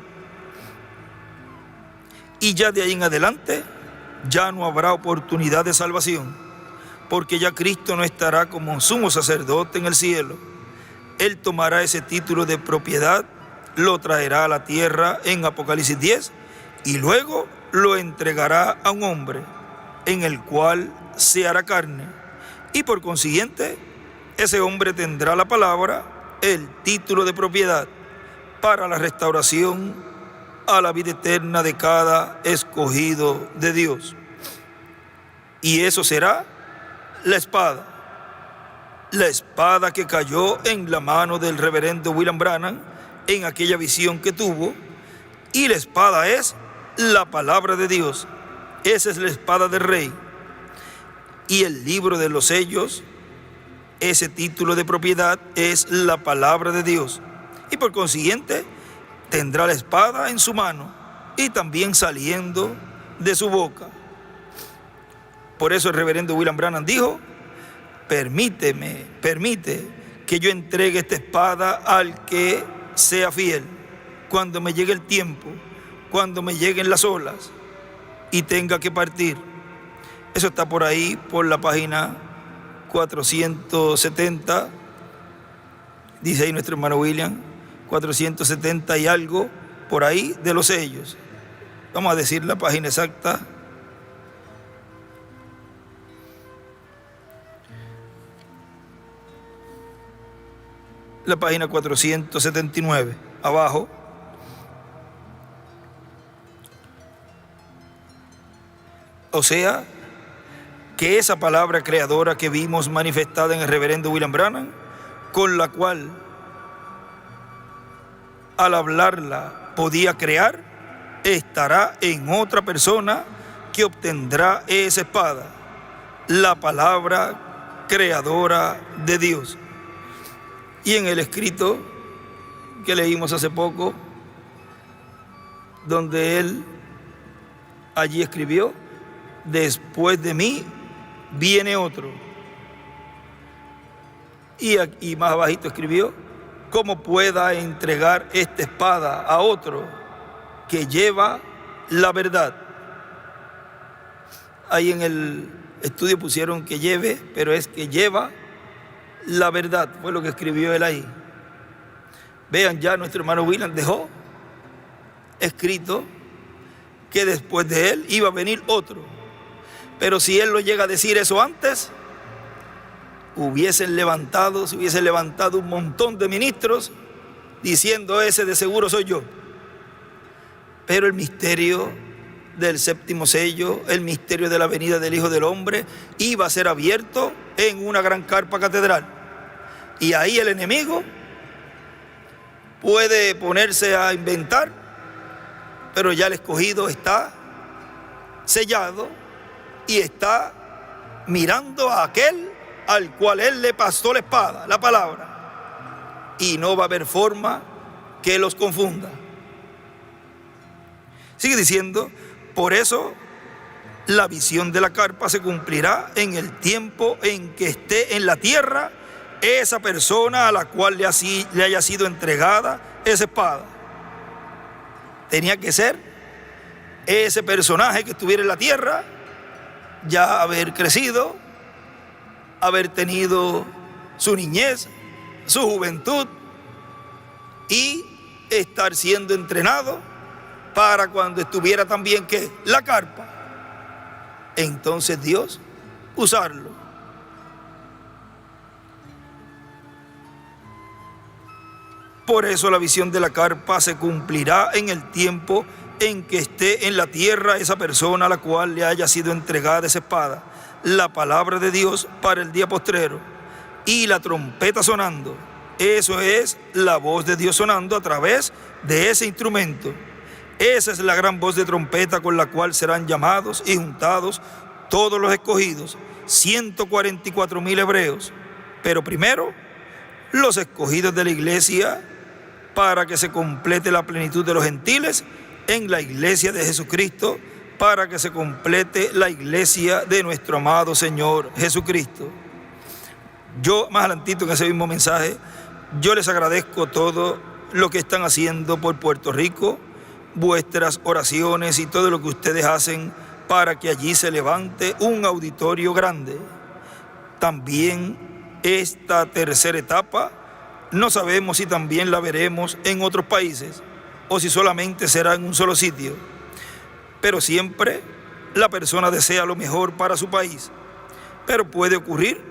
Y ya de ahí en adelante ya no habrá oportunidad de salvación, porque ya Cristo no estará como sumo sacerdote en el cielo. Él tomará ese título de propiedad, lo traerá a la tierra en Apocalipsis 10 y luego lo entregará a un hombre en el cual se hará carne. Y por consiguiente, ese hombre tendrá la palabra, el título de propiedad, para la restauración a la vida eterna de cada escogido de Dios. Y eso será la espada que cayó en la mano del reverendo William Branham en aquella visión que tuvo. Y la espada es la palabra de Dios. Esa es la espada del rey. Y el libro de los sellos, ese título de propiedad, es la palabra de Dios. Y por consiguiente tendrá la espada en su mano y también saliendo de su boca. Por eso el reverendo William Branham dijo: permite que yo entregue esta espada al que sea fiel, cuando me llegue el tiempo, cuando me lleguen las olas y tenga que partir. Eso está por ahí, por la página 470, dice ahí nuestro hermano William, 470 y algo, por ahí, de los sellos. Vamos a decir la página exacta. La página 479, abajo. O sea, que esa palabra creadora que vimos manifestada en el reverendo William Branham, con la cual al hablarla podía crear, estará en otra persona que obtendrá esa espada, la palabra creadora de Dios. Y en el escrito que leímos hace poco, donde él allí escribió: después de mí viene otro. Y más abajito escribió: ¿cómo pueda entregar esta espada a otro que lleva la verdad? Ahí en el estudio pusieron que lleve, pero es que lleva la verdad, fue lo que escribió él ahí. Vean, ya nuestro hermano William dejó escrito que después de él iba a venir otro. Pero si él lo llega a decir eso antes, se hubiesen levantado un montón de ministros diciendo: ese de seguro soy yo. Pero el misterio del séptimo sello, el misterio de la venida del Hijo del Hombre, iba a ser abierto en una gran carpa catedral. Y ahí el enemigo puede ponerse a inventar, pero ya el escogido está sellado y está mirando a aquel al cual él le pasó la espada, la palabra, y no va a haber forma que los confunda. Sigue diciendo: por eso la visión de la carpa se cumplirá en el tiempo en que esté en la tierra esa persona a la cual le haya sido entregada esa espada. Tenía que ser ese personaje que estuviera en la tierra, ya haber crecido, haber tenido su niñez, su juventud, y estar siendo entrenado para cuando estuviera también, ¿qué? La carpa. Entonces Dios usarlo. Por eso la visión de la carpa se cumplirá en el tiempo en que esté en la tierra esa persona a la cual le haya sido entregada esa espada, la palabra de Dios para el día postrero, y la trompeta sonando. Eso es la voz de Dios sonando a través de ese instrumento. Esa es la gran voz de trompeta con la cual serán llamados y juntados todos los escogidos, 144,000 hebreos. Pero primero, los escogidos de la iglesia, para que se complete la plenitud de los gentiles en la iglesia de Jesucristo, para que se complete la iglesia de nuestro amado Señor Jesucristo. Yo, más adelantito en ese mismo mensaje, yo les agradezco todo lo que están haciendo por Puerto Rico, vuestras oraciones y todo lo que ustedes hacen para que allí se levante un auditorio grande. También esta tercera etapa, no sabemos si también la veremos en otros países o si solamente será en un solo sitio. Pero siempre la persona desea lo mejor para su país. Pero puede ocurrir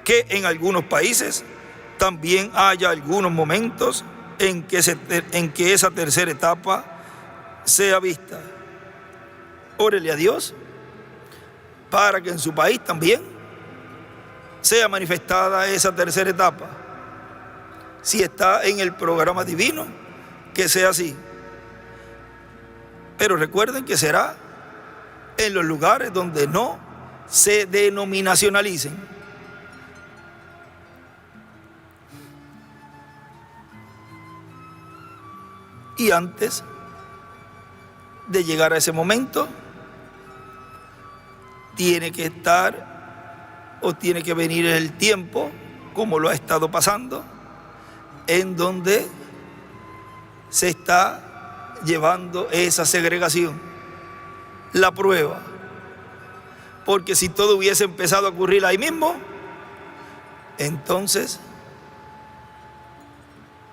que en algunos países también haya algunos momentos en que esa tercera etapa sea vista. Órele a Dios para que en su país también sea manifestada esa tercera etapa. Si está en el programa divino, que sea así. Pero recuerden que será en los lugares donde no se denominacionalicen. Y antes de llegar a ese momento, tiene que estar o tiene que venir el tiempo, como lo ha estado pasando, en donde se está llevando esa segregación, la prueba. Porque si todo hubiese empezado a ocurrir ahí mismo, entonces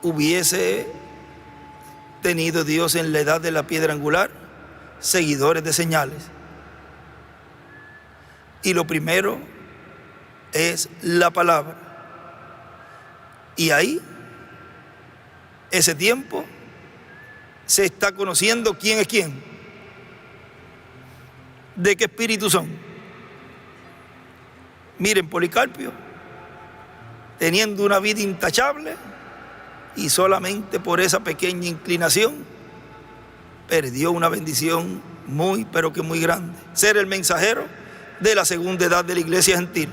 hubiese tenido Dios en la edad de la piedra angular seguidores de señales. Y lo primero es la palabra. Y ahí, ese tiempo, se está conociendo quién es quién. ¿De qué espíritu son? Miren, Policarpio, teniendo una vida intachable y solamente por esa pequeña inclinación, perdió una bendición muy, pero que muy grande. Ser el mensajero de la segunda edad de la iglesia gentil.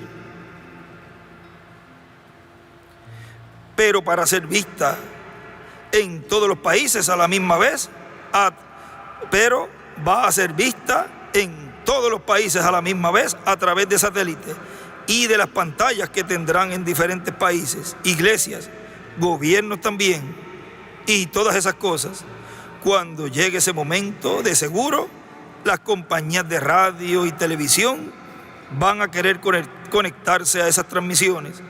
Pero para ser vista en todos los países a la misma vez, pero va a ser vista en todos los países a la misma vez a través de satélites y de las pantallas que tendrán en diferentes países, iglesias, gobiernos también, y todas esas cosas. Cuando llegue ese momento, de seguro, las compañías de radio y televisión van a querer conectarse a esas transmisiones.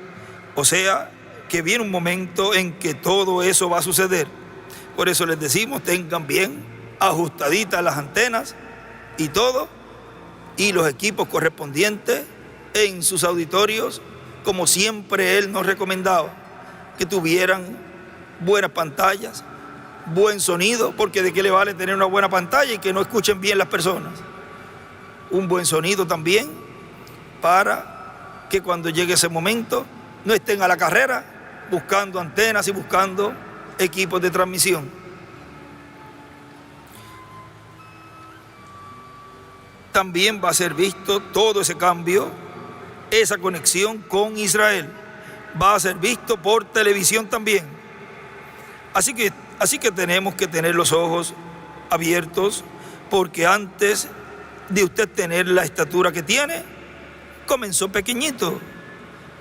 O sea, que viene un momento en que todo eso va a suceder. Por eso les decimos, tengan bien ajustaditas las antenas y todo, y los equipos correspondientes en sus auditorios, como siempre él nos recomendaba, que tuvieran buenas pantallas, buen sonido, porque de qué le vale tener una buena pantalla y que no escuchen bien las personas. Un buen sonido también, para que cuando llegue ese momento no estén a la carrera buscando antenas y buscando equipos de transmisión. También va a ser visto todo ese cambio, esa conexión con Israel. Va a ser visto por televisión también. Así que tenemos que tener los ojos abiertos, porque antes de usted tener la estatura que tiene, comenzó pequeñito.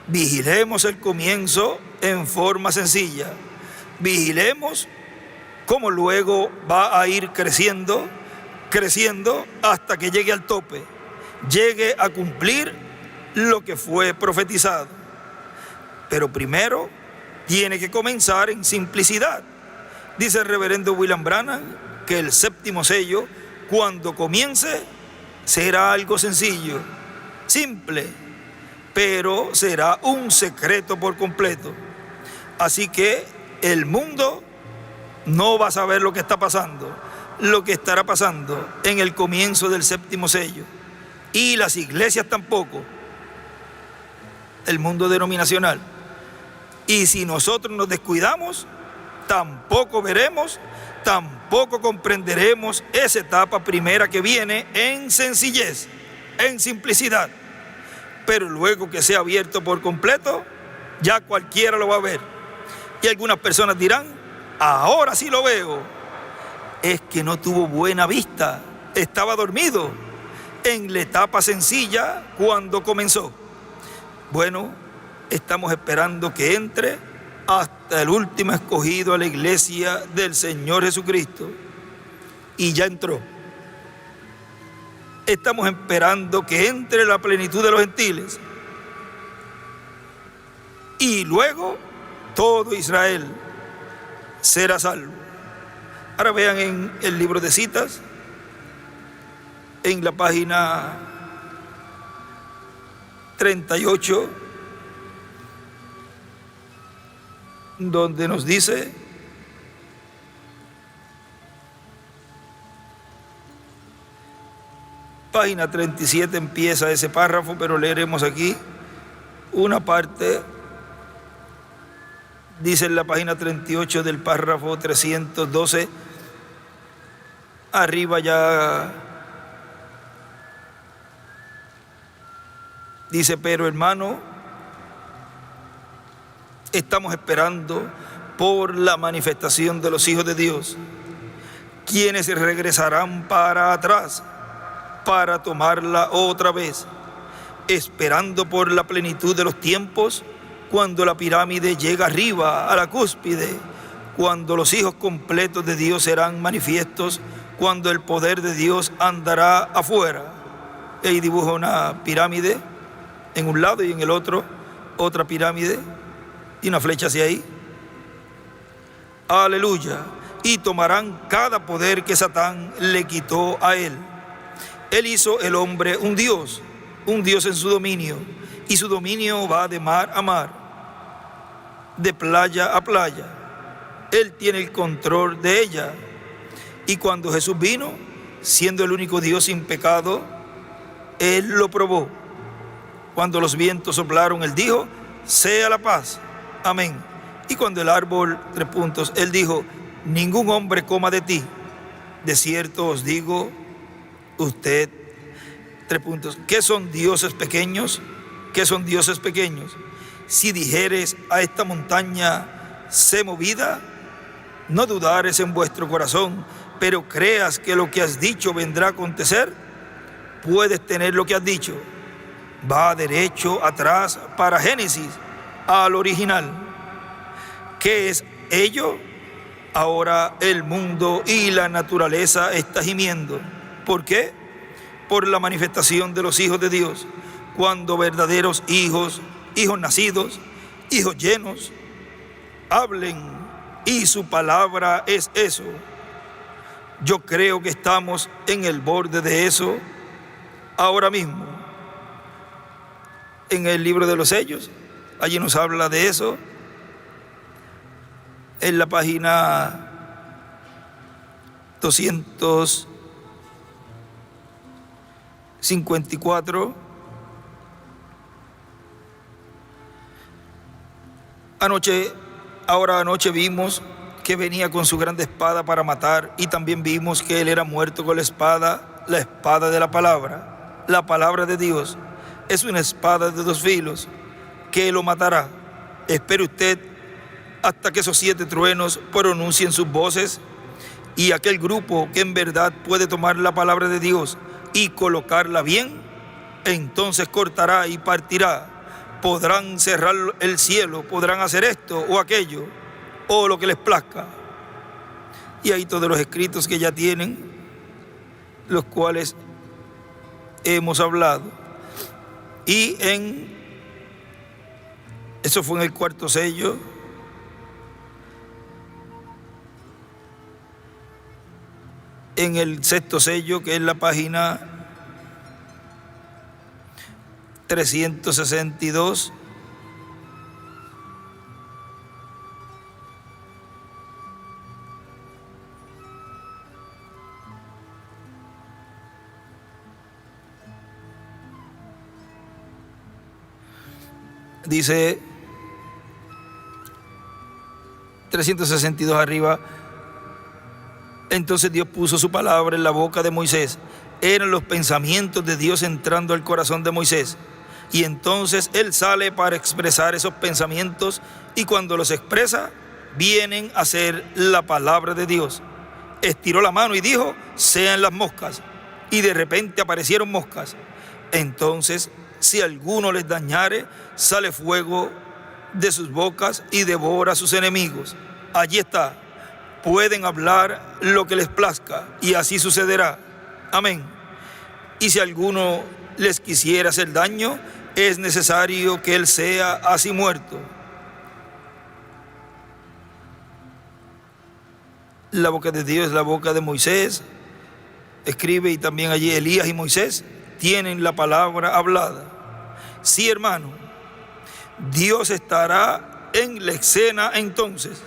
Vigilemos el comienzo en forma sencilla. Vigilemos cómo luego va a ir creciendo hasta que llegue al tope, llegue a cumplir lo que fue profetizado. Pero primero tiene que comenzar en simplicidad. Dice el reverendo William Branham que el séptimo sello, cuando comience, será algo sencillo, simple, pero será un secreto por completo. Así que el mundo no va a saber lo que está pasando, lo que estará pasando en el comienzo del séptimo sello. Y las iglesias tampoco, el mundo denominacional. Y si nosotros nos descuidamos, tampoco veremos, tampoco comprenderemos esa etapa primera que viene en sencillez, en simplicidad. Pero luego que sea abierto por completo, ya cualquiera lo va a ver. Y algunas personas dirán, ahora sí lo veo. Es que no tuvo buena vista, estaba dormido en la etapa sencilla cuando comenzó. Bueno, estamos esperando que entre hasta el último escogido a la iglesia del Señor Jesucristo. Y ya entró. Estamos esperando que entre la plenitud de los gentiles. Y luego todo Israel será salvo. Ahora vean en el libro de citas, en la página 38, donde nos dice: página 37 empieza ese párrafo, pero leeremos aquí una parte. Dice en la página 38 del párrafo 312, arriba ya dice: pero hermano, estamos esperando por la manifestación de los hijos de Dios, quienes regresarán para atrás para tomarla otra vez, esperando por la plenitud de los tiempos, cuando la pirámide llega arriba a la cúspide, cuando los hijos completos de Dios serán manifiestos, cuando el poder de Dios andará afuera. Ahí dibuja una pirámide en un lado y en el otro otra pirámide y una flecha hacia ahí. Aleluya. Y tomarán cada poder que Satán le quitó a él. Él hizo el hombre un Dios en su dominio, y su dominio va de mar a mar, de playa a playa. Él tiene el control de ella. Y cuando Jesús vino, siendo el único Dios sin pecado, Él lo probó. Cuando los vientos soplaron, Él dijo, sea la paz. Amén. Y cuando el árbol, Él dijo, ningún hombre coma de ti. De cierto os digo, usted, ¿qué son dioses pequeños? ¿Qué son dioses pequeños? Si dijeres a esta montaña, sé movida, no dudares en vuestro corazón, pero creas que lo que has dicho vendrá a acontecer, puedes tener lo que has dicho. Va derecho atrás para Génesis, al original. ¿Qué es ello? Ahora el mundo y la naturaleza está gimiendo. ¿Por qué? Por la manifestación de los hijos de Dios, cuando verdaderos hijos nacidos, hijos llenos, hablen, y su palabra es eso. Yo creo que estamos en el borde de eso ahora mismo. En el libro de los sellos, allí nos habla de eso, en la página 254. Anoche vimos que venía con su grande espada para matar, y también vimos que él era muerto con la espada de la palabra de Dios. Es una espada de dos filos que lo matará. Espere usted hasta que esos 7 truenos pronuncien sus voces, y aquel grupo que en verdad puede tomar la palabra de Dios y colocarla bien, entonces cortará y partirá. Podrán cerrar el cielo, podrán hacer esto o aquello, o lo que les plazca. Y ahí todos los escritos que ya tienen, los cuales hemos hablado. Y eso fue en el 4º sello. En el 6º sello, que es la página 362. Dice 362 arriba. Entonces Dios puso su palabra en la boca de Moisés. Eran los pensamientos de Dios entrando al corazón de Moisés. Y entonces él sale para expresar esos pensamientos, y cuando los expresa, vienen a ser la palabra de Dios. Estiró la mano y dijo, sean las moscas. Y de repente aparecieron moscas. Entonces, si alguno les dañare, sale fuego de sus bocas y devora a sus enemigos. Allí está. Pueden hablar lo que les plazca, y así sucederá. Amén. Y si alguno les quisiera hacer daño, es necesario que él sea así muerto. La boca de Dios es la boca de Moisés. Escribe, y también allí Elías y Moisés tienen la palabra hablada. Sí, hermano, Dios estará en la escena entonces.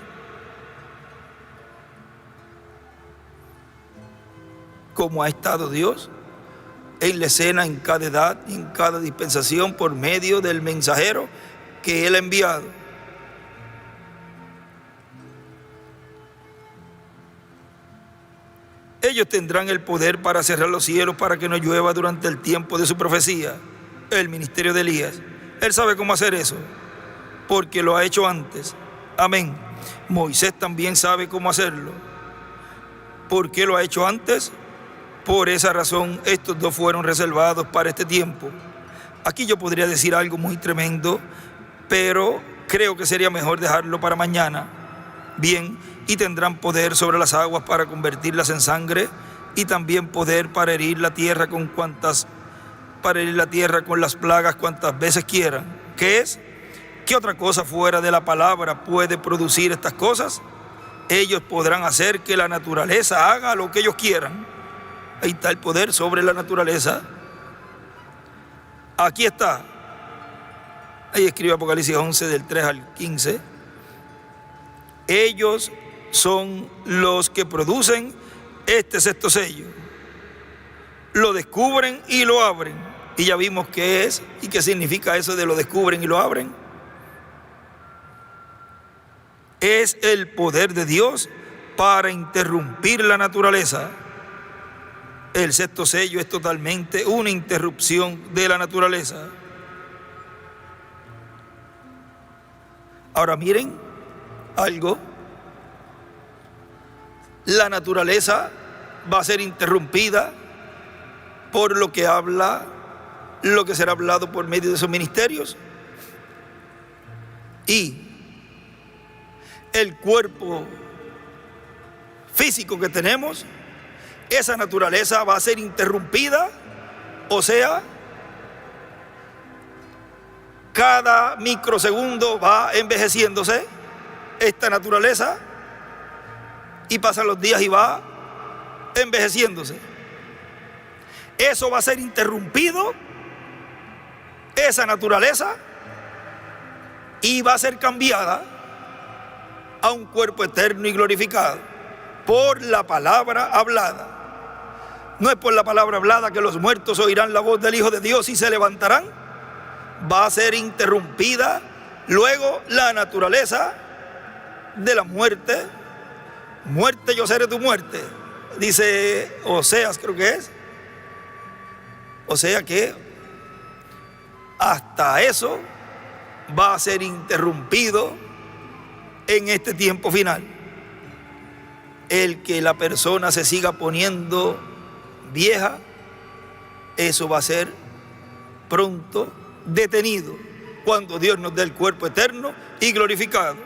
Como ha estado Dios en la escena en cada edad, en cada dispensación, por medio del mensajero que Él ha enviado. Ellos tendrán el poder para cerrar los cielos para que no llueva durante el tiempo de su profecía, el ministerio de Elías. Él sabe cómo hacer eso, porque lo ha hecho antes. Amén. Moisés también sabe cómo hacerlo. ¿Por qué lo ha hecho antes? Por esa razón, estos dos fueron reservados para este tiempo. Aquí yo podría decir algo muy tremendo, pero creo que sería mejor dejarlo para mañana. Bien, y tendrán poder sobre las aguas para convertirlas en sangre, y también poder para herir la tierra con las plagas cuantas veces quieran. ¿Qué es? ¿Qué otra cosa fuera de la palabra puede producir estas cosas? Ellos podrán hacer que la naturaleza haga lo que ellos quieran. Ahí está el poder sobre la naturaleza. Aquí está. Ahí escribe Apocalipsis 11 del 3 al 15. Ellos son los que producen este 6º sello. Lo descubren y lo abren. Y ya vimos qué es y qué significa eso de lo descubren y lo abren. Es el poder de Dios para interrumpir la naturaleza. El sexto sello es totalmente una interrupción de la naturaleza. Ahora miren algo. La naturaleza va a ser interrumpida por lo que habla, lo que será hablado por medio de esos ministerios. Y el cuerpo físico que tenemos, esa naturaleza va a ser interrumpida, o sea, cada microsegundo va envejeciéndose esta naturaleza y pasan los días y va envejeciéndose. Eso va a ser interrumpido, esa naturaleza, y va a ser cambiada a un cuerpo eterno y glorificado por la palabra hablada. No es por la palabra hablada que los muertos oirán la voz del Hijo de Dios y se levantarán. Va a ser interrumpida luego la naturaleza de la muerte. Muerte, yo seré tu muerte, dice Oseas, creo que es. O sea que hasta eso va a ser interrumpido en este tiempo final. El que la persona se siga poniendo vieja, eso va a ser pronto detenido cuando Dios nos dé el cuerpo eterno y glorificado.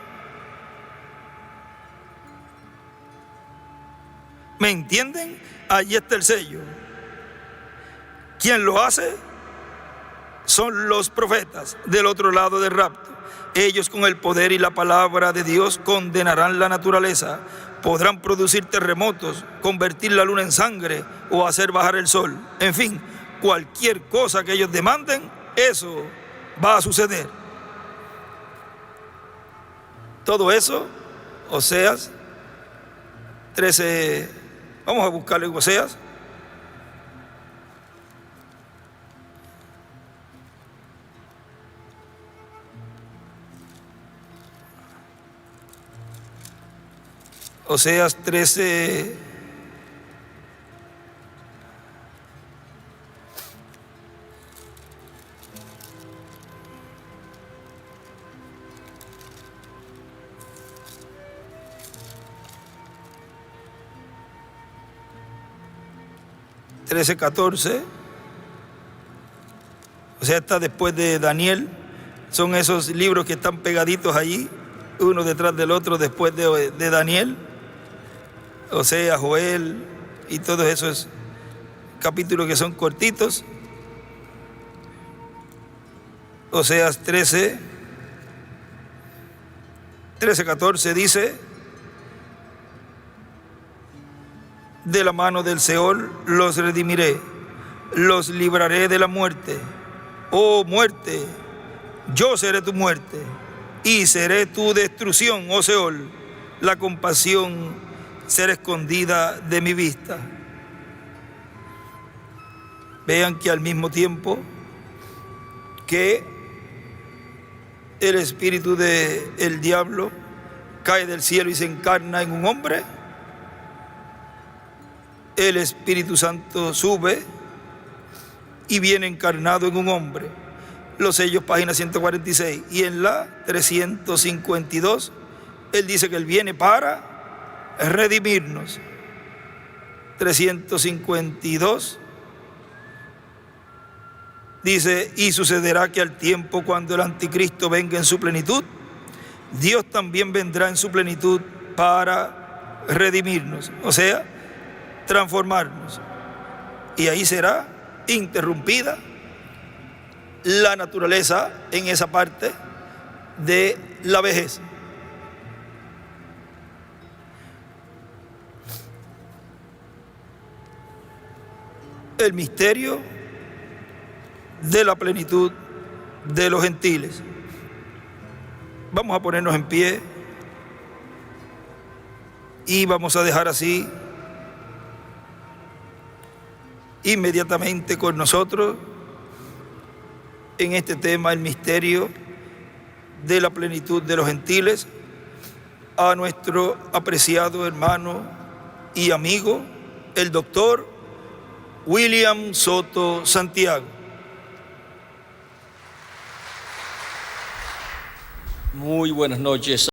¿Me entienden? Allí está el sello. ¿Quién lo hace? Son los profetas del otro lado del rapto. Ellos con el poder y la palabra de Dios condenarán la naturaleza. Podrán producir terremotos, convertir la luna en sangre o hacer bajar el sol. En fin, cualquier cosa que ellos demanden, eso va a suceder. Todo eso, Oseas 13, vamos a buscarlo en Oseas. Oseas 13, (13:14), o sea, está después de Daniel. Son esos libros que están pegaditos allí, uno detrás del otro, después de Daniel. O sea, Joel y todos esos capítulos que son cortitos. Oseas 13:14 dice: de la mano del Seol los redimiré, los libraré de la muerte. Oh muerte, yo seré tu muerte y seré tu destrucción, oh Seol. La compasión será escondida de mi vista. Vean que al mismo tiempo que el espíritu del diablo cae del cielo y se encarna en un hombre, el Espíritu Santo sube y viene encarnado en un hombre. Los sellos, página 146. Y en la 352, él dice que él viene para redimirnos. 352 dice: y sucederá que al tiempo cuando el anticristo venga en su plenitud, Dios también vendrá en su plenitud para redimirnos, o sea, transformarnos. Y ahí será interrumpida la naturaleza en esa parte de la vejez. El misterio de la plenitud de los gentiles. Vamos a ponernos en pie y vamos a dejar así inmediatamente con nosotros en este tema, el misterio de la plenitud de los gentiles, a nuestro apreciado hermano y amigo, el doctor William Soto Santiago. Muy buenas noches